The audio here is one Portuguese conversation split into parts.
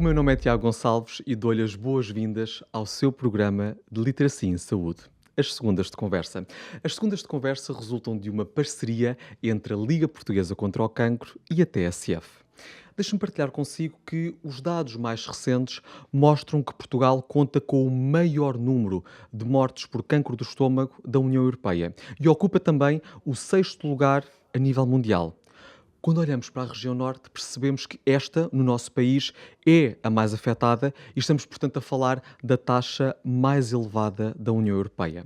O meu nome é Tiago Gonçalves e dou-lhe as boas-vindas ao seu programa de Literacia em Saúde. As segundas de conversa. As segundas de conversa resultam de uma parceria entre a Liga Portuguesa contra o Cancro e a TSF. Deixe-me partilhar consigo que os dados mais recentes mostram que Portugal conta com o maior número de mortes por cancro do estômago da União Europeia e ocupa também o sexto lugar a nível mundial. Quando olhamos para a região norte, percebemos que esta, no nosso país, é a mais afetada e estamos, portanto, a falar da taxa mais elevada da União Europeia.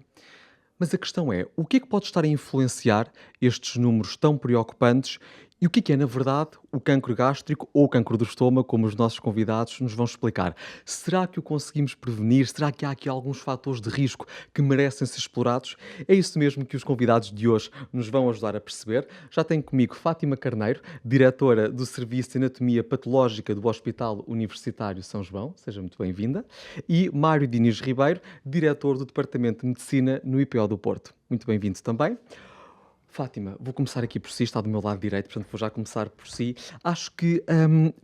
Mas a questão é, o que é que pode estar a influenciar estes números tão preocupantes e o que é, na verdade, o cancro gástrico ou o cancro do estômago, como os nossos convidados nos vão explicar? Será que o conseguimos prevenir? Será que há aqui alguns fatores de risco que merecem ser explorados? É isso mesmo que os convidados de hoje nos vão ajudar a perceber. Já tenho comigo Fátima Carneiro, diretora do Serviço de Anatomia Patológica do Hospital Universitário São João. Seja muito bem-vinda. E Mário Diniz Ribeiro, diretor do Departamento de Medicina no IPO do Porto. Muito bem-vindo também. Fátima, vou começar aqui por si, está do meu lado direito, portanto vou já começar por si. Acho que,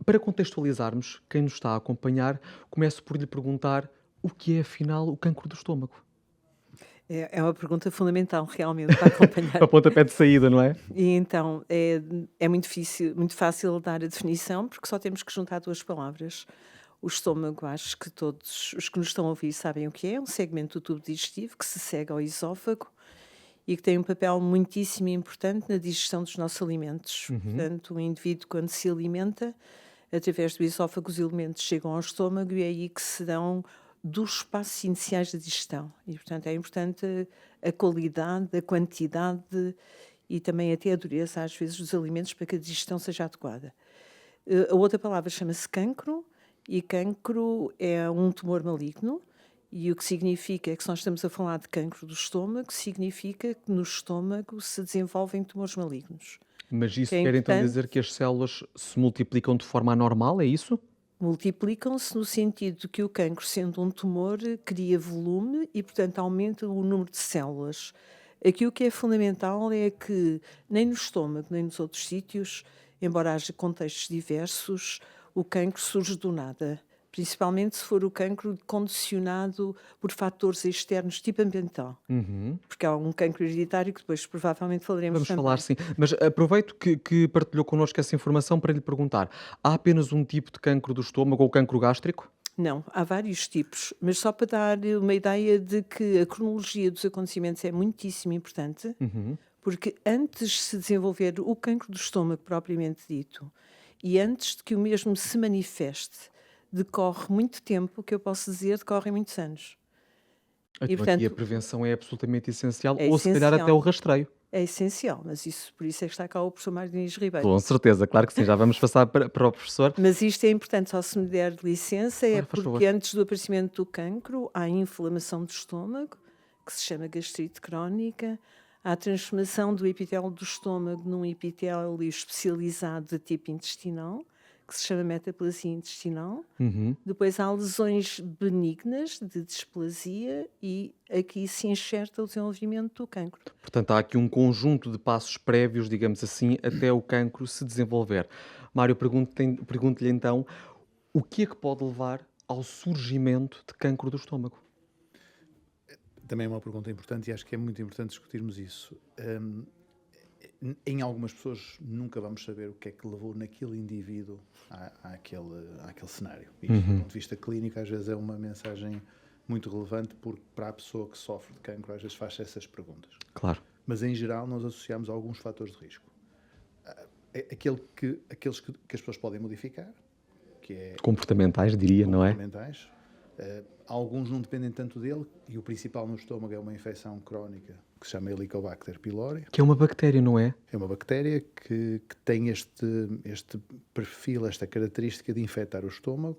para contextualizarmos quem nos está a acompanhar, começo por lhe perguntar o que é, afinal, o cancro do estômago. É uma pergunta fundamental, realmente, para acompanhar. A pontapé de saída, não é? E então, é muito difícil, muito fácil dar a definição, porque só temos que juntar duas palavras. O estômago, acho que todos os que nos estão a ouvir sabem o que é um segmento do tubo digestivo que se segue ao esófago e que tem um papel muitíssimo importante na digestão dos nossos alimentos. Uhum. Portanto, o indivíduo, quando se alimenta, através do esófago, os elementos chegam ao estômago e é aí que se dão dos passos iniciais da digestão. E, portanto, é importante a qualidade, a quantidade e também até a dureza, às vezes, dos alimentos para que a digestão seja adequada. A outra palavra chama-se cancro, e cancro é um tumor maligno, e o que significa é que se nós estamos a falar de cancro do estômago, significa que no estômago se desenvolvem tumores malignos. Mas Que isso é quer então importante, dizer que as células se multiplicam de forma anormal, é isso? multiplicam-se no sentido que o cancro, sendo um tumor, cria volume e, portanto, aumenta o número de células. Aqui o que é fundamental é que nem no estômago, nem nos outros sítios, embora haja contextos diversos, o cancro surge do nada. Principalmente se for o cancro condicionado por fatores externos, tipo ambiental. Uhum. Porque há um cancro hereditário que depois provavelmente falaremos Vamos falar também. sim, mas aproveito que partilhou connosco essa informação para lhe perguntar: há apenas um tipo de cancro do estômago ou cancro gástrico? Não, há vários tipos, mas só para dar uma ideia de que a cronologia dos acontecimentos é muitíssimo importante, Uhum. porque antes de se desenvolver o cancro do estômago propriamente dito, e antes de que o mesmo se manifeste, decorre muito tempo, que eu posso dizer, decorrem muitos anos. E, Então aqui a portanto, prevenção é absolutamente essencial, é ou se calhar até o essencial. rastreio. É essencial, mas isso, por isso é que está cá o professor Mário Diniz Ribeiro. Com certeza, claro que sim, já vamos passar para o professor. Mas isto é importante, só se me der licença, é Claro, faz favor. porque antes do aparecimento do cancro há inflamação do estômago, que se chama gastrite crónica, há a transformação do epitélio do estômago num epitélio especializado de tipo intestinal, que se chama metaplasia intestinal. Uhum. Depois há lesões benignas de displasia e aqui se enxerta o desenvolvimento do cancro. Portanto, há aqui um conjunto de passos prévios, digamos assim, até o cancro se desenvolver. Mário, pergunto-lhe então, o que é que pode levar ao surgimento de cancro do estômago? Também é uma pergunta importante e acho que é muito importante discutirmos isso. Em algumas pessoas nunca vamos saber o que é que levou naquele indivíduo àquele cenário. Isto, do ponto de vista clínico, às vezes é uma mensagem muito relevante, porque para a pessoa que sofre de cancro, às vezes faz essas perguntas. Claro. Mas, em geral, nós associamos alguns fatores de risco. Aqueles que as pessoas podem modificar, que é Comportamentais, diria, não é? comportamentais. Alguns não dependem tanto dele, e o principal no estômago é uma infecção crónica que se chama Helicobacter pylori. Que é uma bactéria, não é? É uma bactéria que tem este perfil, esta característica de infectar o estômago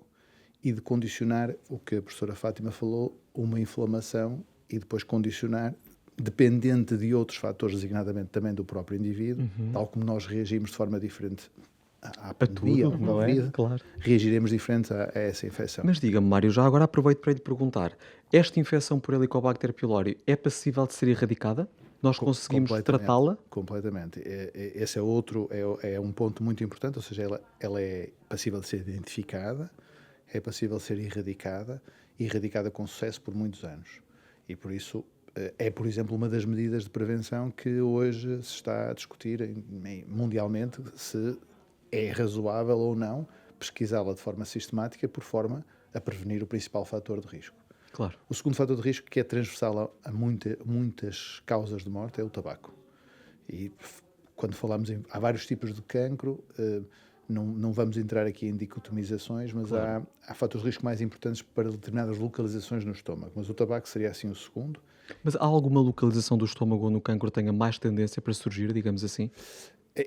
e de condicionar o que a professora Fátima falou, uma inflamação, e depois condicionar, dependente de outros fatores, designadamente também do próprio indivíduo, tal como nós reagimos de forma diferente à pandemia, tudo, ao não é? Covid, Claro. reagiremos diferente a essa infecção. Mas diga-me, Mário, já agora aproveito para lhe perguntar: esta infecção por Helicobacter pylori é passível de ser erradicada? Nós conseguimos tratá-la? Completamente. Esse é outro, é um ponto muito importante, ou seja, ela é passível de ser identificada é passível ser erradicada, e erradicada com sucesso por muitos anos. E por isso é, por exemplo, uma das medidas de prevenção que hoje se está a discutir mundialmente, se é razoável ou não pesquisá-la de forma sistemática por forma a prevenir o principal fator de risco. Claro. O segundo fator de risco, que é transversal a muitas causas de morte, é o tabaco. E quando falamos há vários tipos de cancro, não vamos entrar aqui em dicotomizações, mas Claro. há fatores de risco mais importantes para determinadas localizações no estômago. Mas o tabaco seria assim o segundo. Mas há alguma localização do estômago onde o cancro tenha mais tendência para surgir, digamos assim?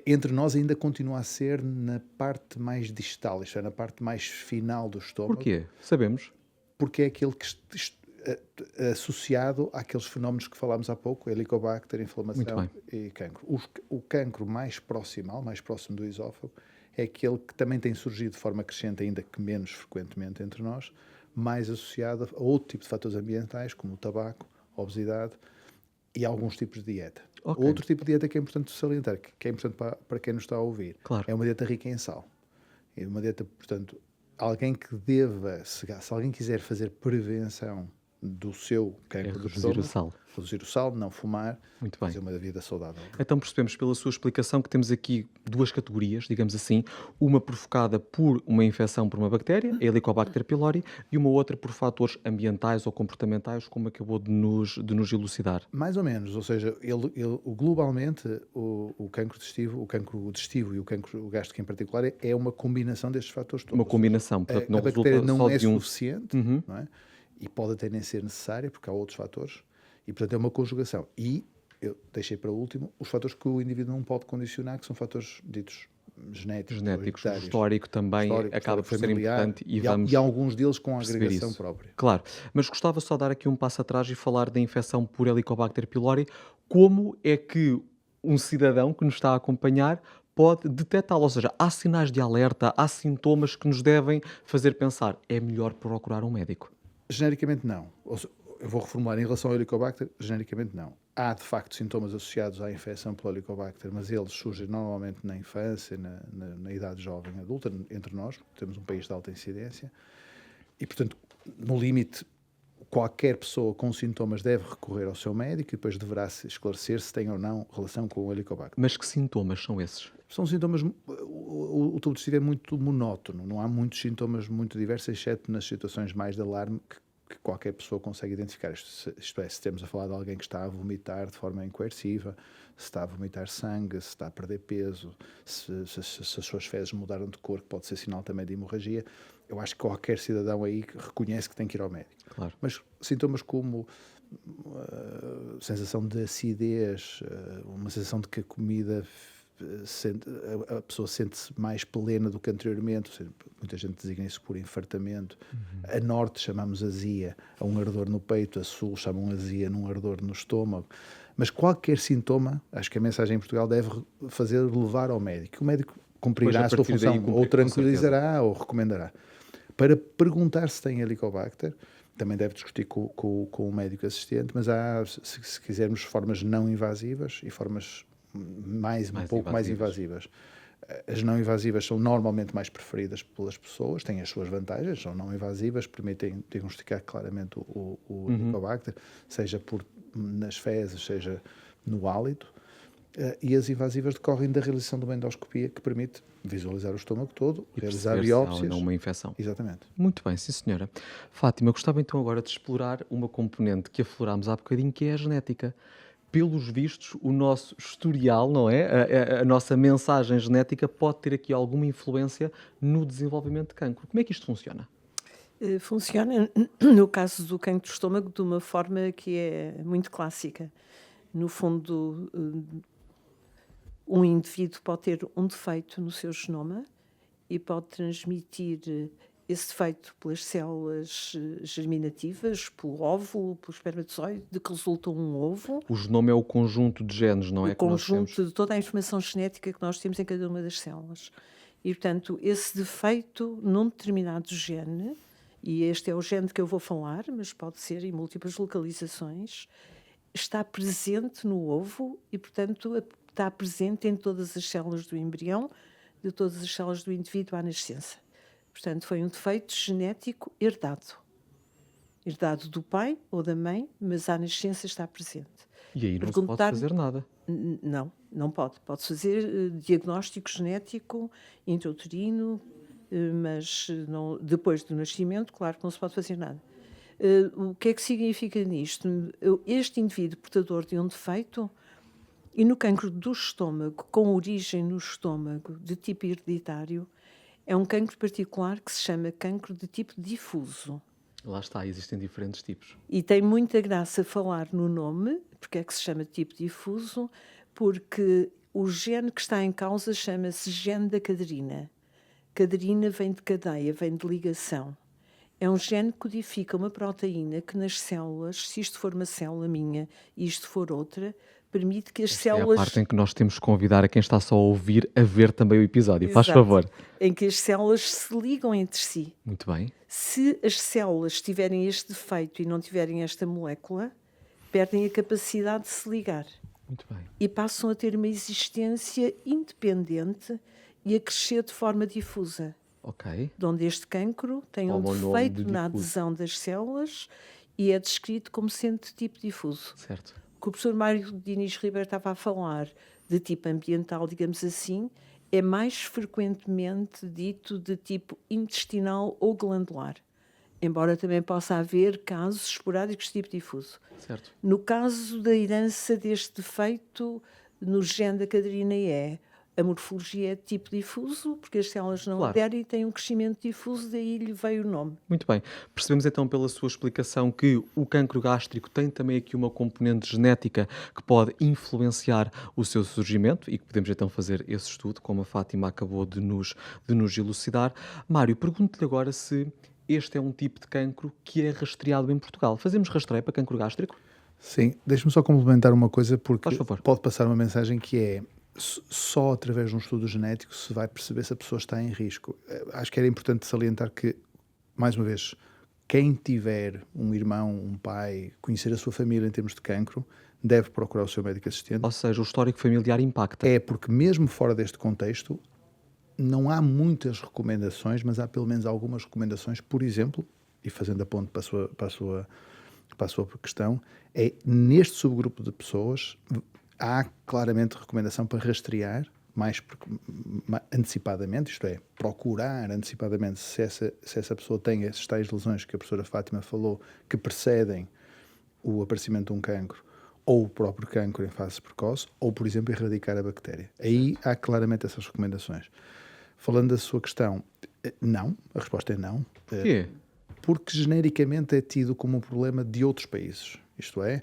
Entre nós ainda continua a ser na parte mais distal, isto é, na parte mais final do estômago, Porquê? Sabemos. porque é aquele que associado àqueles fenómenos que falámos há pouco, Helicobacter, Muito inflamação bem. e cancro. O cancro mais proximal, mais próximo do esófago, é aquele que também tem surgido de forma crescente, ainda que menos frequentemente entre nós, mais associado a outro tipo de fatores ambientais, como o tabaco, a obesidade e alguns tipos de dieta. Ok. Outro tipo de dieta que é importante salientar, que é importante para quem nos está a ouvir, Claro. é uma dieta rica em sal. É uma dieta, portanto, alguém que deva, se alguém quiser fazer prevenção do seu É cancro do reduzir o estômago, sal. reduzir o sal, não fumar, Muito bem. fazer uma vida saudável. Então percebemos pela sua explicação que temos aqui duas categorias, digamos assim, uma provocada por uma infecção por uma bactéria, a Helicobacter pylori, e uma outra por fatores ambientais ou comportamentais, como acabou de nos elucidar. Mais ou menos, ou seja, globalmente o cancro digestivo e o cancro gástrico em particular é uma combinação destes fatores todos. Uma Ou seja, combinação, portanto não a bactéria resulta não só é de um. suficiente, Uhum. não é? E pode até nem ser necessária, porque há outros fatores, e portanto é uma conjugação. E eu deixei para último os fatores que o indivíduo não pode condicionar, que são fatores ditos genéticos, ou Genéticos, o hereditários. histórico também Histórico, acaba histórico por ser familiar, importante e e vamos alguns deles com perceber agregação isso. própria. Claro, mas gostava só de dar aqui um passo atrás e falar da infecção por Helicobacter pylori. Como é que um cidadão que nos está a acompanhar pode detectá-lo? Ou seja, há sinais de alerta, há sintomas que nos devem fazer pensar, é melhor procurar um médico. Genericamente não. Eu vou reformular em relação ao Helicobacter, genericamente não. Há de facto sintomas associados à infecção pelo Helicobacter, mas eles surgem normalmente na infância, na idade jovem adulta, entre nós, temos um país de alta incidência, e portanto, no limite, qualquer pessoa com sintomas deve recorrer ao seu médico e depois deverá se esclarecer se tem ou não relação com o Helicobacter. Mas que sintomas são esses? São sintomas, o tubo digestivo é muito monótono, não há muitos sintomas muito diversos, exceto nas situações mais de alarme que qualquer pessoa consegue identificar. Isto é, se estamos a falar de alguém que está a vomitar de forma incoerciva, se está a vomitar sangue, se está a perder peso, se as suas fezes mudaram de cor, que pode ser sinal também de hemorragia, eu acho que qualquer cidadão aí reconhece que tem que ir ao médico. Claro. Mas sintomas como sensação de acidez, uma sensação de que a comida a pessoa sente-se mais plena do que anteriormente, ou seja, muita gente designa isso por infartamento. A norte chamamos azia a um ardor no peito, a sul chamam azia num ardor no estômago. Mas qualquer sintoma, acho que a mensagem em Portugal deve fazer levar ao médico. O médico cumprirá a sua partir daí, função, cumprir, ou com tranquilizará ou recomendará. Para perguntar se tem Helicobacter, também deve discutir com o médico assistente, mas há, se quisermos, formas não invasivas e formas um pouco mais invasivas. As não invasivas são normalmente mais preferidas pelas pessoas, têm as suas vantagens, são não invasivas, permitem diagnosticar claramente o Helicobacter, seja nas fezes, seja no hálito. E as invasivas decorrem da realização de uma endoscopia que permite visualizar o estômago todo, E realizar perceber se há ou biópsias. não uma infecção. Exatamente. Muito bem, sim senhora. Fátima, gostava então agora de explorar uma componente que aflorámos há bocadinho, que é a genética. Pelos vistos, o nosso historial, não é? A nossa mensagem genética pode ter aqui alguma influência no desenvolvimento de cancro. Como é que isto funciona? Funciona, no caso do cancro do estômago, de uma forma que é muito clássica. No fundo, um indivíduo pode ter um defeito no seu genoma e pode transmitir esse defeito pelas células germinativas, pelo óvulo, pelo espermatozoide, de que resulta um ovo. O genoma é o conjunto de genes, não é? O Que nós temos. conjunto de toda a informação genética que nós temos em cada uma das células. E, portanto, esse defeito num determinado gene, e este é o gene de que eu vou falar, mas pode ser em múltiplas localizações, está presente no ovo e, portanto, está presente em todas as células do embrião, de todas as células do indivíduo à nascença. Portanto, foi um defeito genético herdado. Herdado do pai ou da mãe, mas à nascença está presente. E aí não se pode fazer nada. Não, não pode. Pode fazer diagnóstico genético intrauterino, mas não, depois do nascimento, claro que não se pode fazer nada. O que é que significa nisto? Este indivíduo portador de um defeito, e no cancro do estômago, com origem no estômago, de tipo hereditário, é um cancro particular que se chama cancro de tipo difuso. Lá está, existem diferentes tipos. E tem muita graça falar no nome, porque é que se chama tipo difuso, porque o gene que está em causa chama-se gene da caderina. Caderina vem de cadeia, vem de ligação. É um gene que codifica uma proteína que nas células, se isto for uma célula minha e isto for outra, permite que as Esta é a células... parte em que nós temos que convidar a quem está só a ouvir a ver também o episódio. Faz Exato. favor. Em que as células se ligam entre si. Muito bem. Se as células tiverem este defeito e não tiverem esta molécula, perdem a capacidade de se ligar. Muito bem. E passam a ter uma existência independente e a crescer de forma difusa. Ok. De onde este cancro tem um Toma o nome de defeito na difuso. adesão das células e é descrito como sendo de tipo difuso. Certo. O que o professor Mário Diniz Ribeiro estava a falar de tipo ambiental, digamos assim, é mais frequentemente dito de tipo intestinal ou glandular, embora também possa haver casos esporádicos de tipo difuso. Certo. No caso da herança deste defeito, no gene da caderina a morfologia é de tipo difuso, porque as células não Claro. aderem e têm um crescimento difuso, daí lhe veio o nome. Muito bem. Percebemos então pela sua explicação que o cancro gástrico tem também aqui uma componente genética que pode influenciar o seu surgimento e que podemos então fazer esse estudo, como a Fátima acabou de nos elucidar. Mário, pergunto-lhe agora se este é um tipo de cancro que é rastreado em Portugal. Fazemos rastreio para cancro gástrico? Sim, deixe-me só complementar uma coisa, porque Faz favor. pode passar uma mensagem que é só através de um estudo genético se vai perceber se a pessoa está em risco. Acho que era importante salientar que, mais uma vez, quem tiver um irmão, um pai, conhecer a sua família em termos de cancro, deve procurar o seu médico assistente. Ou seja, o histórico familiar impacta. É porque mesmo fora deste contexto, não há muitas recomendações, mas há pelo menos algumas recomendações, por exemplo, e fazendo a ponte para a sua questão, é neste subgrupo de pessoas há claramente recomendação para rastrear mais antecipadamente, isto é, procurar antecipadamente se essa pessoa tem essas tais lesões que a professora Fátima falou, que precedem o aparecimento de um cancro, ou o próprio cancro em fase precoce, ou, por exemplo, erradicar a bactéria. Aí há claramente essas recomendações. Falando da sua questão, não, a resposta é não. Porquê? Porque genericamente é tido como um problema de outros países. Isto é,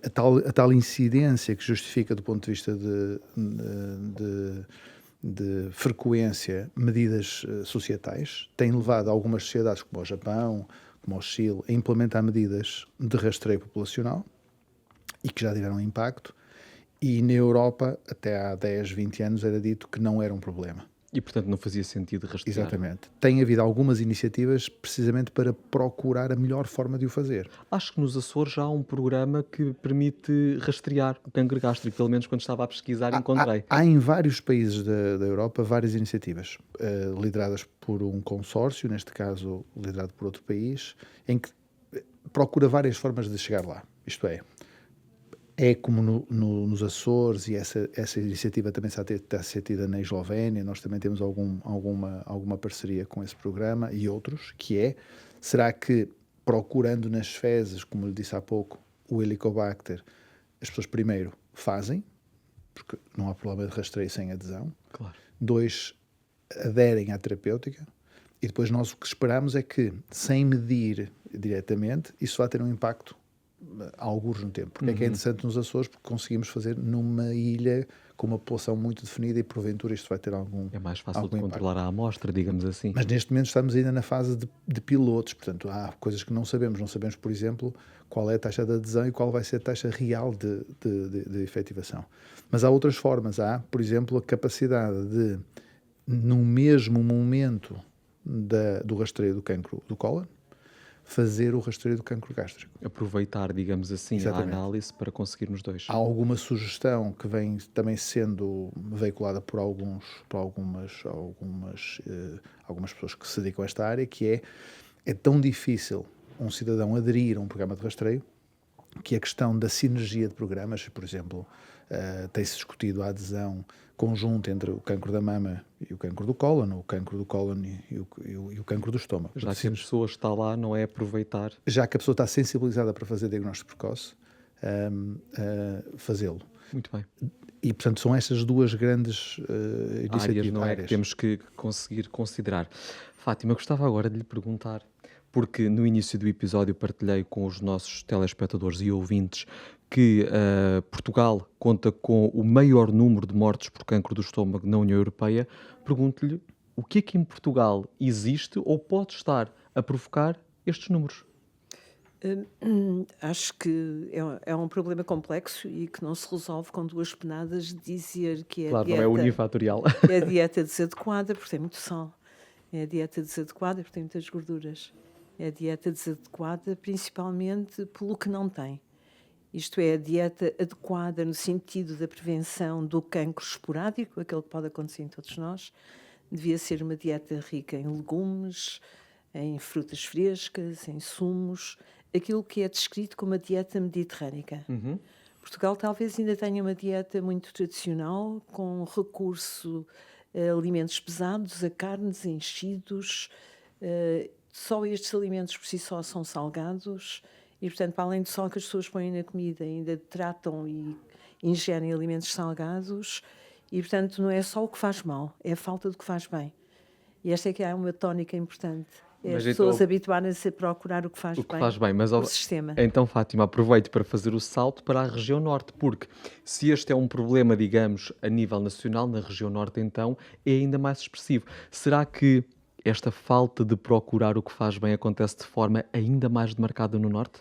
a tal incidência que justifica do ponto de vista de frequência medidas societais tem levado algumas sociedades como o Japão, como o Chile, a implementar medidas de rastreio populacional e que já tiveram impacto, e na Europa até há 10, 20 anos era dito que não era um problema. E, portanto, não fazia sentido rastrear. Exatamente. Tem havido algumas iniciativas precisamente para procurar a melhor forma de o fazer. Acho que nos Açores já há um programa que permite rastrear o cancro gástrico, pelo menos quando estava a pesquisar encontrei. Há em vários países da Europa várias iniciativas lideradas por um consórcio, neste caso liderado por outro país, em que procura várias formas de chegar lá. Isto é como nos Açores, e essa iniciativa também está a ser tida na Eslovénia. Nós também temos alguma parceria com esse programa e outros, será que procurando nas fezes, como lhe disse há pouco, o Helicobacter, as pessoas primeiro fazem, porque não há problema de rastreio sem adesão. Claro. 2, aderem à terapêutica. E depois nós o que esperamos é que, sem medir diretamente, isso vai ter um impacto há alguns no tempo. Porque é que é interessante nos Açores, porque conseguimos fazer numa ilha com uma população muito definida e porventura isto vai ter algum É mais fácil de impacto. controlar a amostra, digamos assim. Mas neste momento estamos ainda na fase de pilotos, portanto há coisas que não sabemos. Não sabemos, por exemplo, qual é a taxa de adesão e qual vai ser a taxa real de efetivação. Mas há outras formas. Há, por exemplo, a capacidade de, no mesmo momento do rastreio do cancro do cólon, fazer o rastreio do cancro gástrico. Aproveitar, digamos assim, Exatamente. a análise para conseguirmos dois. Há alguma sugestão que vem também sendo veiculada por algumas pessoas que se dedicam a esta área, que é tão difícil um cidadão aderir a um programa de rastreio, que a questão da sinergia de programas, por exemplo, tem-se discutido a adesão conjunta entre o cancro da mama e o cancro do cólon, o cancro do cólon e o cancro do estômago. Já que a pessoa está lá, não é aproveitar. Já que a pessoa está sensibilizada para fazer diagnóstico precoce, fazê-lo. Muito bem. E, portanto, são estas duas grandes iniciativas. Áreas, não é, que temos que conseguir considerar. Fátima, gostava agora de lhe perguntar, porque no início do episódio partilhei com os nossos telespectadores e ouvintes que Portugal conta com o maior número de mortes por cancro do estômago na União Europeia. Pergunto-lhe o que é que em Portugal existe ou pode estar a provocar estes números? Acho que é um problema complexo e que não se resolve com duas penadas de dizer que é a Claro, não é dieta, unifatorial. é a dieta desadequada porque tem muito sal, é a dieta desadequada porque tem muitas gorduras, é a dieta desadequada principalmente pelo que não tem. Isto é, a dieta adequada no sentido da prevenção do cancro esporádico, aquele que pode acontecer em todos nós, devia ser uma dieta rica em legumes, em frutas frescas, em sumos, aquilo que é descrito como a dieta mediterrânica. Portugal talvez ainda tenha uma dieta muito tradicional, com recurso a alimentos pesados, a carnes, a enchidos. Só estes alimentos por si só são salgados e, portanto, para além do sal que as pessoas põem na comida, ainda tratam e ingerem alimentos salgados e, portanto, não é só o que faz mal, é a falta do que faz bem. E esta é que é uma tónica importante. É Mas as pessoas então, habituarem-se a procurar o que faz o que bem faz bem, mas no sistema. então, Fátima, aproveito para fazer o salto para a região norte, porque se este é um problema, digamos, a nível nacional, na região norte, então, é ainda mais expressivo. Será que esta falta de procurar o que faz bem acontece de forma ainda mais demarcada no norte?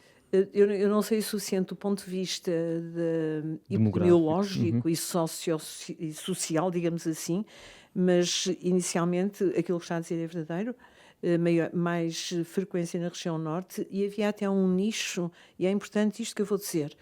Eu não sei o suficiente do ponto de vista epidemiológico e social, digamos assim, mas inicialmente aquilo que está a dizer é verdadeiro. Mais frequência na região norte e havia até um nicho, e é importante isto que eu vou dizer,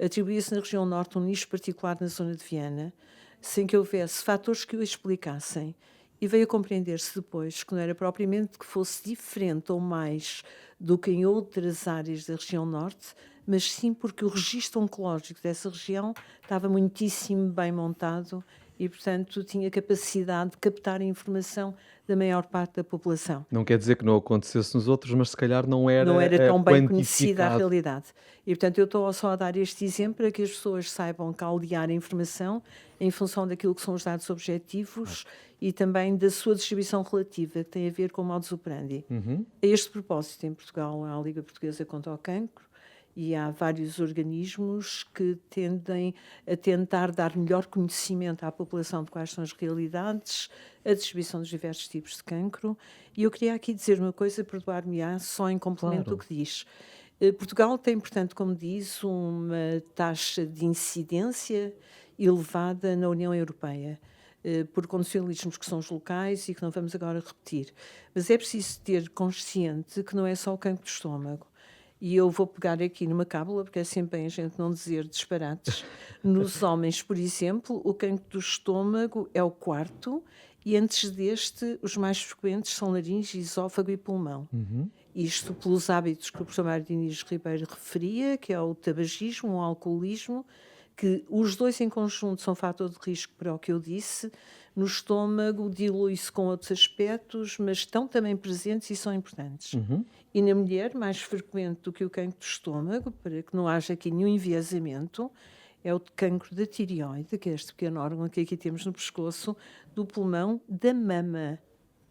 atribuía-se na região norte um nicho particular na zona de Viana, sem que houvesse fatores que o explicassem, e veio a compreender-se depois que não era propriamente que fosse diferente ou mais do que em outras áreas da região norte, mas sim porque o registro oncológico dessa região estava muitíssimo bem montado e, portanto, tinha capacidade de captar a informação da maior parte da população. Não quer dizer que não acontecesse nos outros, mas se calhar não era tão bem conhecida a quantificado. realidade. E, portanto, eu estou só a dar este exemplo para que as pessoas saibam caldear a informação em função daquilo que são os dados objetivos e também da sua distribuição relativa, que tem a ver com o modus operandi. A este propósito, em Portugal, há a Liga Portuguesa contra o Cancro, e há vários organismos que tendem a tentar dar melhor conhecimento à população de quais são as realidades, a distribuição dos diversos tipos de cancro. E eu queria aqui dizer uma coisa, perdoar-me-á, só em complemento do que diz. Portugal tem, portanto, como diz, uma taxa de incidência elevada na União Europeia, por condicionalismos que são os locais e que não vamos agora repetir. Mas é preciso ter consciente que não é só o cancro do estômago. E eu vou pegar aqui numa cábula, porque é sempre bem a gente não dizer disparates. Nos homens, por exemplo, o cancro do estômago é o quarto, e antes deste, os mais frequentes são laringe, esófago e pulmão. Isto pelos hábitos que o professor Mário Diniz Ribeiro referia, que é o tabagismo, o alcoolismo, que os dois em conjunto são fator de risco para o que eu disse. No estômago dilui-se com outros aspectos, mas estão também presentes e são importantes. E na mulher, mais frequente do que o cancro do estômago, para que não haja aqui nenhum enviesamento, é o cancro da tireoide, que é este pequeno órgão que aqui temos no pescoço, do pulmão, da mama.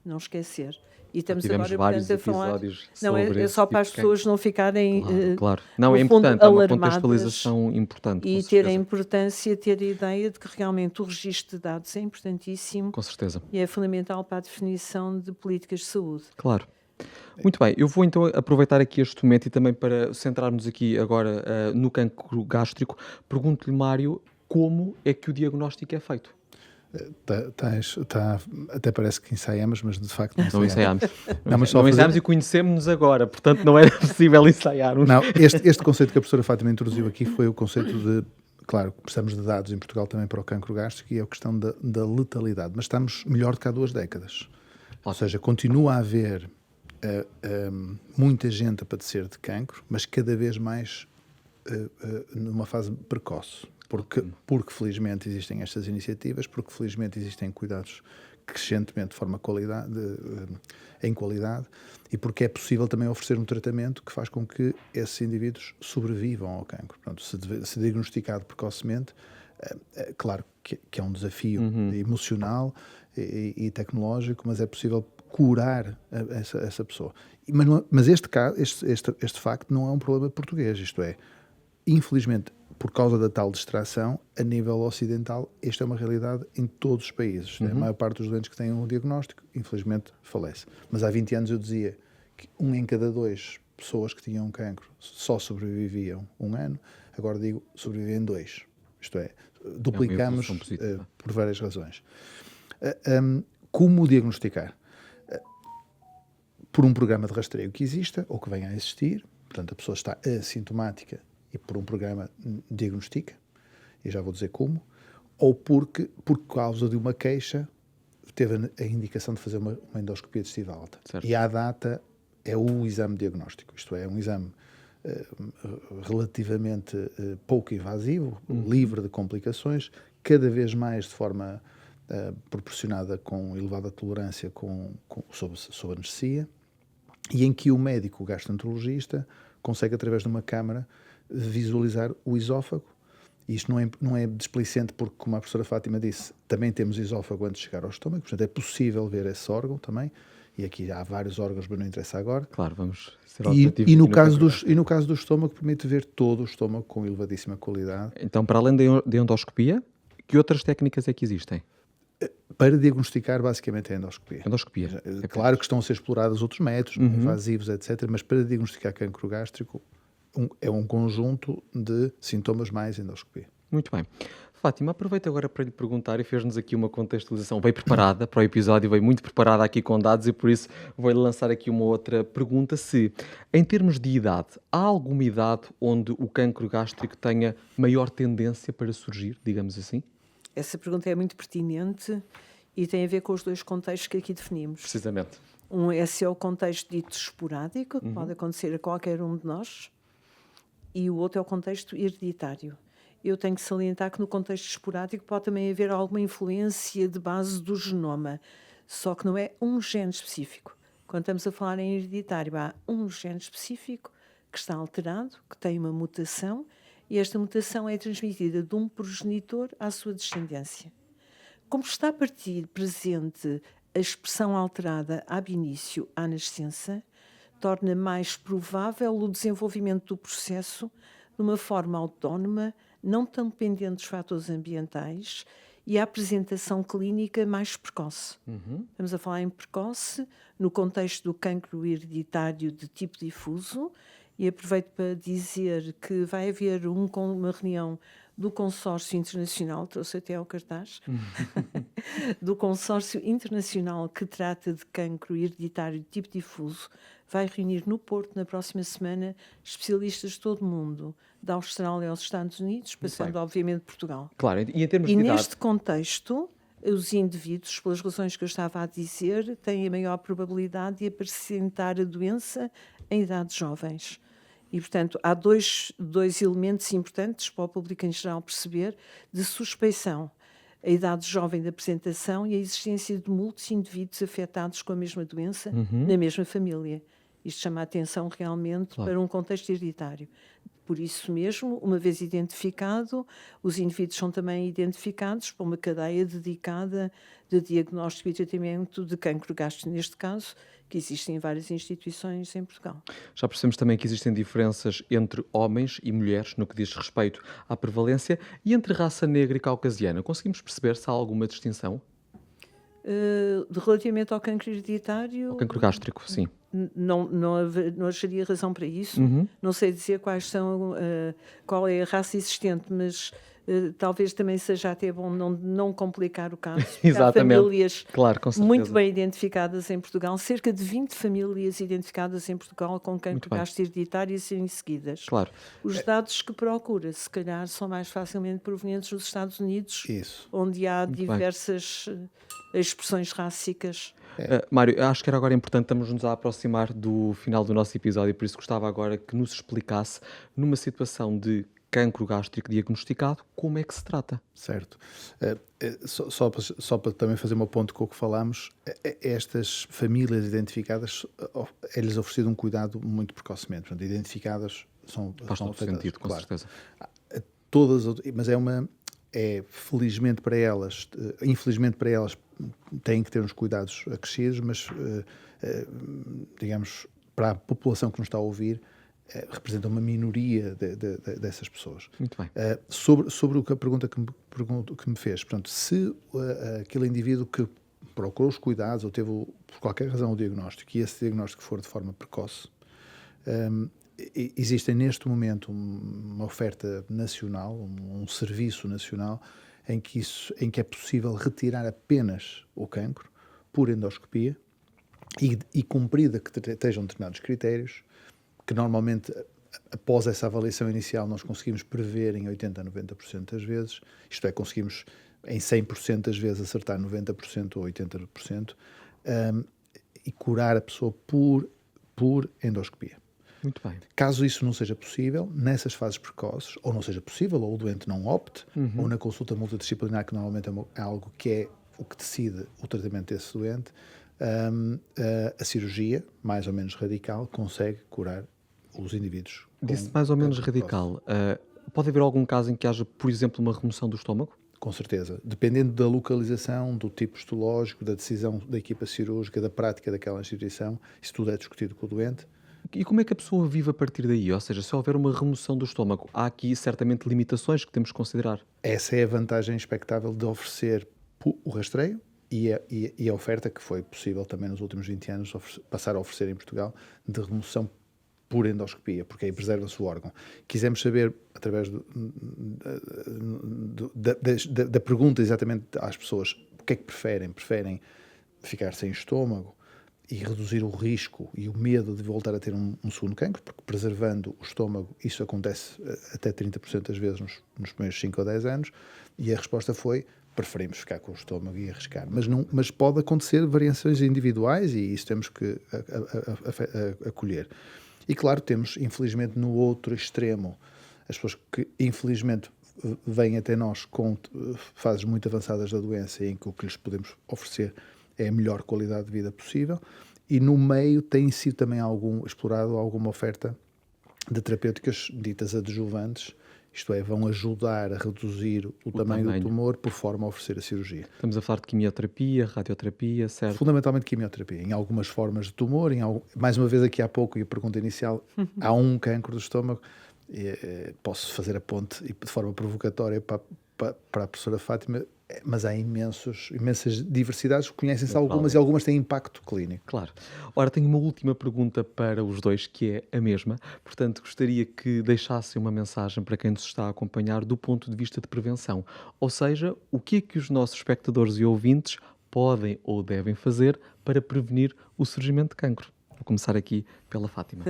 Não esquecer. E estamos Tivemos agora, vários portanto, a falar... episódios Não, sobre é esse só tipo para as de pessoas não ficarem... Claro. Não, é no fundo, importante, é uma alarmadas contextualização importante, e com ter a certeza. importância, ter a ideia de que realmente o registro de dados é importantíssimo Com certeza. e é fundamental para a definição de políticas de saúde. Claro. Muito bem, eu vou então aproveitar aqui este momento e também para centrarmos aqui agora no cancro gástrico. Pergunto-lhe, Mário, como é que o diagnóstico é feito? Até parece que ensaiamos, mas de facto não Não ensaiamos. ensaiámos. Não, mas só Não fazer- ensaiámos e conhecemos-nos agora, portanto não era possível ensaiarmos. Não, este conceito que a professora Fátima introduziu aqui foi o conceito de, claro, precisamos de dados em Portugal também para o cancro gástrico, e é a questão da letalidade, mas estamos melhor do que há 2 décadas. Ou seja, continua a haver muita gente a padecer de cancro, mas cada vez mais numa fase precoce. Porque felizmente existem estas iniciativas, porque felizmente existem cuidados crescentemente de forma em qualidade, e porque é possível também oferecer um tratamento que faz com que esses indivíduos sobrevivam ao cancro. Portanto, se diagnosticado precocemente, claro que é um desafio emocional e tecnológico, mas é possível curar essa pessoa. Mas este facto não é um problema português, isto é, infelizmente, por causa da tal distração, a nível ocidental, esta é uma realidade em todos os países. A maior parte dos doentes que têm um diagnóstico, infelizmente, falece. Mas há 20 anos eu dizia que 1 em cada 2 pessoas que tinham cancro só sobreviviam 1 ano, agora digo sobrevivem 2. Isto é, duplicamos por várias razões. Como diagnosticar? Por um programa de rastreio que exista, ou que venha a existir, portanto a pessoa está assintomática e por um programa diagnostica, e já vou dizer como, ou por causa de uma queixa, teve a indicação de fazer uma endoscopia digestiva alta. Certo. E à data é o exame diagnóstico, isto é, um exame relativamente pouco invasivo, livre de complicações, cada vez mais de forma proporcionada com elevada tolerância sob anestesia, e em que o médico gastroenterologista consegue, através de uma câmara, visualizar o esófago. E isto não é displicente porque, como a professora Fátima disse, também temos esófago antes de chegar ao estômago, portanto é possível ver esse órgão também, e aqui há vários órgãos, mas não interessa agora. Claro, vamos ser E objetivos. no caso do estômago, permite ver todo o estômago com elevadíssima qualidade. Então, para além da endoscopia, que outras técnicas é que existem? Para diagnosticar, basicamente, é a endoscopia. Endoscopia. É claro que estão a ser explorados outros métodos, invasivos, etc., mas para diagnosticar cancro gástrico é um conjunto de sintomas mais endoscopia. Muito bem. Fátima, aproveito agora para lhe perguntar, e fez-nos aqui uma contextualização. Veio preparada para o episódio, veio muito preparada aqui com dados, e por isso vou-lhe lançar aqui uma outra pergunta. Se, em termos de idade, há alguma idade onde o cancro gástrico tenha maior tendência para surgir, digamos assim? Essa pergunta é muito pertinente e tem a ver com os 2 contextos que aqui definimos. Precisamente. Esse é o contexto dito esporádico, que pode acontecer a qualquer um de nós, e o outro é o contexto hereditário. Eu tenho que salientar que no contexto esporádico pode também haver alguma influência de base do genoma, só que não é um gene específico. Quando estamos a falar em hereditário, há um gene específico que está alterado, que tem uma mutação, e esta mutação é transmitida de um progenitor à sua descendência. Como está a partir presente a expressão alterada ab início à nascença, torna mais provável o desenvolvimento do processo de uma forma autónoma, não tão dependente dos fatores ambientais, e a apresentação clínica mais precoce. Estamos a falar em precoce no contexto do cancro hereditário de tipo difuso, e aproveito para dizer que vai haver uma reunião do Consórcio Internacional, trouxe até ao cartaz, do Consórcio Internacional que trata de cancro hereditário de tipo difuso, vai reunir no Porto, na próxima semana, especialistas de todo o mundo, da Austrália aos Estados Unidos, passando, obviamente, Portugal. Claro, e em termos E de idade... neste contexto, os indivíduos, pelas razões que eu estava a dizer, têm a maior probabilidade de apresentar a doença em idades jovens. E, portanto, há dois elementos importantes para o público em geral perceber de suspeição. A idade jovem da apresentação e a existência de muitos indivíduos afetados com a mesma doença na mesma família. Isto chama a atenção realmente para um contexto hereditário. Por isso mesmo, uma vez identificado, os indivíduos são também identificados por uma cadeia dedicada de diagnóstico e tratamento de cancro gástrico, neste caso, que existem em várias instituições em Portugal. Já percebemos também que existem diferenças entre homens e mulheres no que diz respeito à prevalência e entre raça negra e caucasiana. Conseguimos perceber se há alguma distinção? Relativamente ao cancro hereditário... Ao cancro gástrico, sim. Não haveria razão para isso. Não sei dizer qual é a raça existente, mas talvez também seja até bom não complicar o caso, porque há Exatamente. famílias Claro, com muito certeza. bem identificadas em Portugal, cerca de 20 famílias identificadas em Portugal com Muito cancro bem. gastrohereditário a serem seguidas. Claro. Os dados que procura, se calhar, são mais facilmente provenientes dos Estados Unidos, Isso. onde há Muito bem. diversas expressões rássicas. Mário, acho que era agora importante, estamos-nos a aproximar do final do nosso episódio, por isso gostava agora que nos explicasse, numa situação de cancro gástrico diagnosticado, como é que se trata? Certo. Só para também fazer uma ponto com o que falámos, estas famílias identificadas, é-lhes oferecido um cuidado muito precocemente. Portanto, identificadas Faz são todo afetadas, sentido, com claro. certeza. Mas felizmente para elas, infelizmente para elas, têm que ter uns cuidados acrescidos, mas, digamos, para a população que nos está a ouvir, representa uma minoria dessas pessoas. Muito bem. Sobre a pergunta que me fez, portanto, se aquele indivíduo que procurou os cuidados ou teve, por qualquer razão, o diagnóstico, e esse diagnóstico for de forma precoce, existem neste momento uma oferta nacional, um serviço nacional, em que é possível retirar apenas o cancro por endoscopia e cumprida que estejam determinados critérios, que normalmente, após essa avaliação inicial, nós conseguimos prever em 80% a 90% das vezes, isto é, conseguimos em 100% das vezes acertar 90% ou 80%, e curar a pessoa por endoscopia. Muito bem. Caso isso não seja possível, nessas fases precoces, ou não seja possível, ou o doente não opte, ou na consulta multidisciplinar, que normalmente é algo que é o que decide o tratamento desse doente, a cirurgia, mais ou menos radical, consegue curar os indivíduos. Disse mais ou menos radical. Pode haver algum caso em que haja, por exemplo, uma remoção do estômago? Com certeza. Dependendo da localização, do tipo histológico, da decisão da equipa cirúrgica, da prática daquela instituição, isso tudo é discutido com o doente. E como é que a pessoa vive a partir daí? Ou seja, se houver uma remoção do estômago, há aqui certamente limitações que temos que considerar. Essa é a vantagem expectável de oferecer o rastreio e a oferta que foi possível também nos últimos 20 anos passar a oferecer em Portugal de remoção por endoscopia, porque aí preserva-se o órgão. Quisemos saber, através da pergunta exatamente às pessoas, o que é que preferem? Preferem ficar sem estômago e reduzir o risco e o medo de voltar a ter um segundo cancro, porque preservando o estômago, isso acontece até 30% das vezes nos primeiros 5 ou 10 anos, e a resposta foi: preferimos ficar com o estômago e arriscar. Mas pode acontecer variações individuais e isso temos que acolher. E claro, temos, infelizmente, no outro extremo, as pessoas que, infelizmente, vêm até nós com fases muito avançadas da doença em que o que lhes podemos oferecer é a melhor qualidade de vida possível, e no meio tem sido também explorado alguma oferta de terapêuticas ditas adjuvantes, isto é, vão ajudar a reduzir o tamanho do tumor por forma a oferecer a cirurgia. Estamos a falar de quimioterapia, radioterapia, certo? Fundamentalmente quimioterapia, em algumas formas de tumor, mais uma vez aqui há pouco, e a pergunta inicial, há um cancro do estômago, posso fazer a ponte de forma provocatória para a professora Fátima, mas há imensas diversidades, conhecem-se algumas e algumas têm impacto clínico. Claro. Ora, tenho uma última pergunta para os dois, que é a mesma. Portanto, gostaria que deixassem uma mensagem para quem nos está a acompanhar do ponto de vista de prevenção. Ou seja, o que é que os nossos espectadores e ouvintes podem ou devem fazer para prevenir o surgimento de cancro? Vou começar aqui pela Fátima.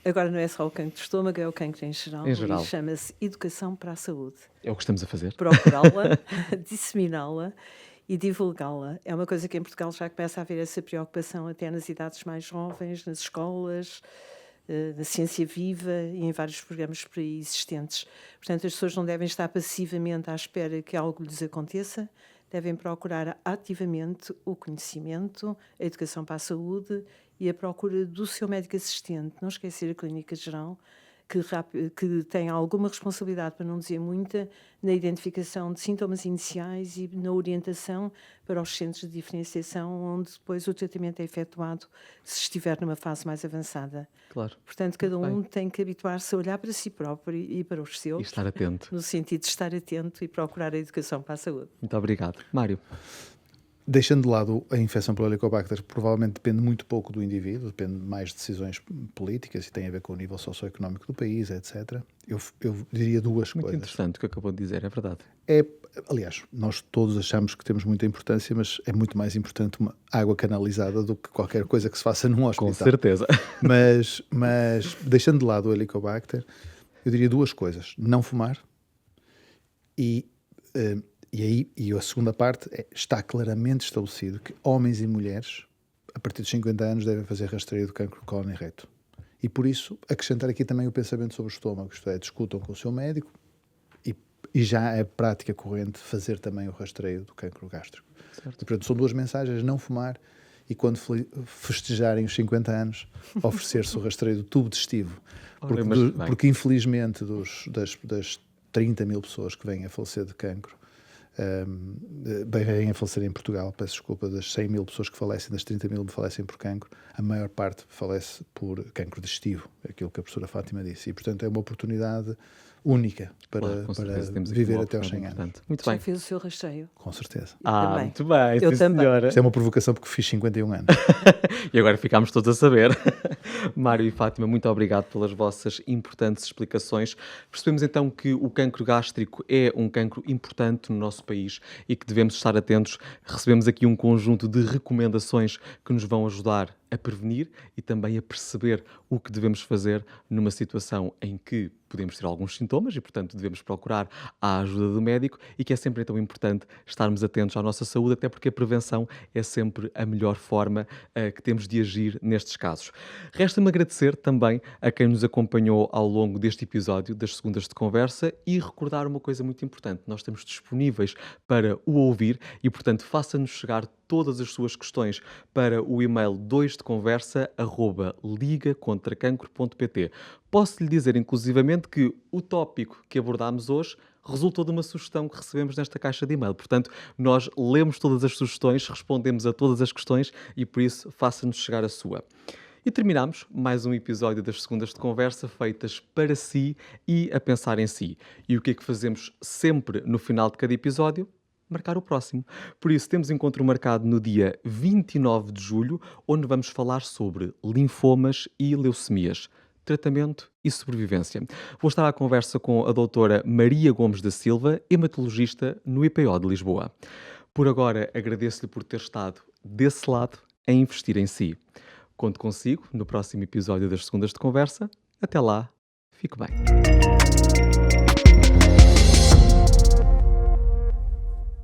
Agora não é só o cancro de estômago, é o cancro em geral. Em geral. E chama-se Educação para a Saúde. É o que estamos a fazer. Procurá-la, disseminá-la e divulgá-la. É uma coisa que em Portugal já começa a haver essa preocupação até nas idades mais jovens, nas escolas, na ciência viva e em vários programas por aí existentes. Portanto, as pessoas não devem estar passivamente à espera que algo lhes aconteça, devem procurar ativamente o conhecimento, a educação para a saúde e a procura do seu médico assistente. Não esquecer a clínica geral, que tem alguma responsabilidade, para não dizer muita, na identificação de sintomas iniciais e na orientação para os centros de diferenciação, onde depois o tratamento é efetuado se estiver numa fase mais avançada. Claro. Portanto, cada um tem que habituar-se a olhar para si próprio e para os seus. E estar atento. No sentido de estar atento e procurar a educação para a saúde. Muito obrigado. Mário. deixando de lado a infecção pelo Helicobacter, provavelmente depende muito pouco do indivíduo, depende mais de decisões políticas e tem a ver com o nível socioeconómico do país, etc. Eu diria duas Muito coisas. interessante o que acabou de dizer, é verdade. Aliás, nós todos achamos que temos muita importância, mas é muito mais importante uma água canalizada do que qualquer coisa que se faça num hospital. Com certeza. Mas deixando de lado o Helicobacter, eu diria duas coisas. Não fumar e a segunda parte está claramente estabelecido que homens e mulheres, a partir dos 50 anos, devem fazer rastreio do cancro de cólon e reto. E por isso, acrescentar aqui também o pensamento sobre o estômago, isto é, discutam com o seu médico e já é prática corrente fazer também o rastreio do cancro gástrico. Certo. E, portanto, são duas mensagens, não fumar e quando festejarem os 50 anos, oferecer-se o rastreio do tubo digestivo. Porque infelizmente, das 30 mil pessoas que vêm a falecer de cancro, vêm a falecer em Portugal, peço desculpa, das 100 mil pessoas que falecem, das 30 mil que falecem por cancro, a maior parte falece por cancro digestivo, aquilo que a professora Fátima disse. E, portanto, é uma oportunidade única para viver até aos 100 anos. Muito Já bem. fez o seu rastreio? Com certeza. Também. Muito bem, Eu sim, também. senhora. Isto é uma provocação porque fiz 51 anos. E agora ficámos todos a saber. Mário e Fátima, muito obrigado pelas vossas importantes explicações. Percebemos então que o cancro gástrico é um cancro importante no nosso país e que devemos estar atentos. Recebemos aqui um conjunto de recomendações que nos vão ajudar a prevenir e também a perceber o que devemos fazer numa situação em que podemos ter alguns sintomas e, portanto, devemos procurar a ajuda do médico e que é sempre então importante estarmos atentos à nossa saúde, até porque a prevenção é sempre a melhor forma que temos de agir nestes casos. Resta-me agradecer também a quem nos acompanhou ao longo deste episódio das Segundas de Conversa e recordar uma coisa muito importante. Nós estamos disponíveis para o ouvir e, portanto, faça-nos chegar todas as suas questões para o e-mail 2deconversa@ligacontracancro.pt. Posso lhe dizer, inclusivamente, que o tópico que abordámos hoje resultou de uma sugestão que recebemos nesta caixa de e-mail. Portanto, nós lemos todas as sugestões, respondemos a todas as questões e, por isso, faça-nos chegar a sua. E terminamos mais um episódio das Segundas de Conversa feitas para si e a pensar em si. E o que é que fazemos sempre no final de cada episódio? Marcar o próximo. Por isso, temos encontro marcado no dia 29 de julho, onde vamos falar sobre linfomas e leucemias, tratamento e sobrevivência. Vou estar à conversa com a doutora Maria Gomes da Silva, hematologista no IPO de Lisboa. Por agora, agradeço-lhe por ter estado desse lado a investir em si. Conto consigo no próximo episódio das Segundas de Conversa. Até lá, fique bem.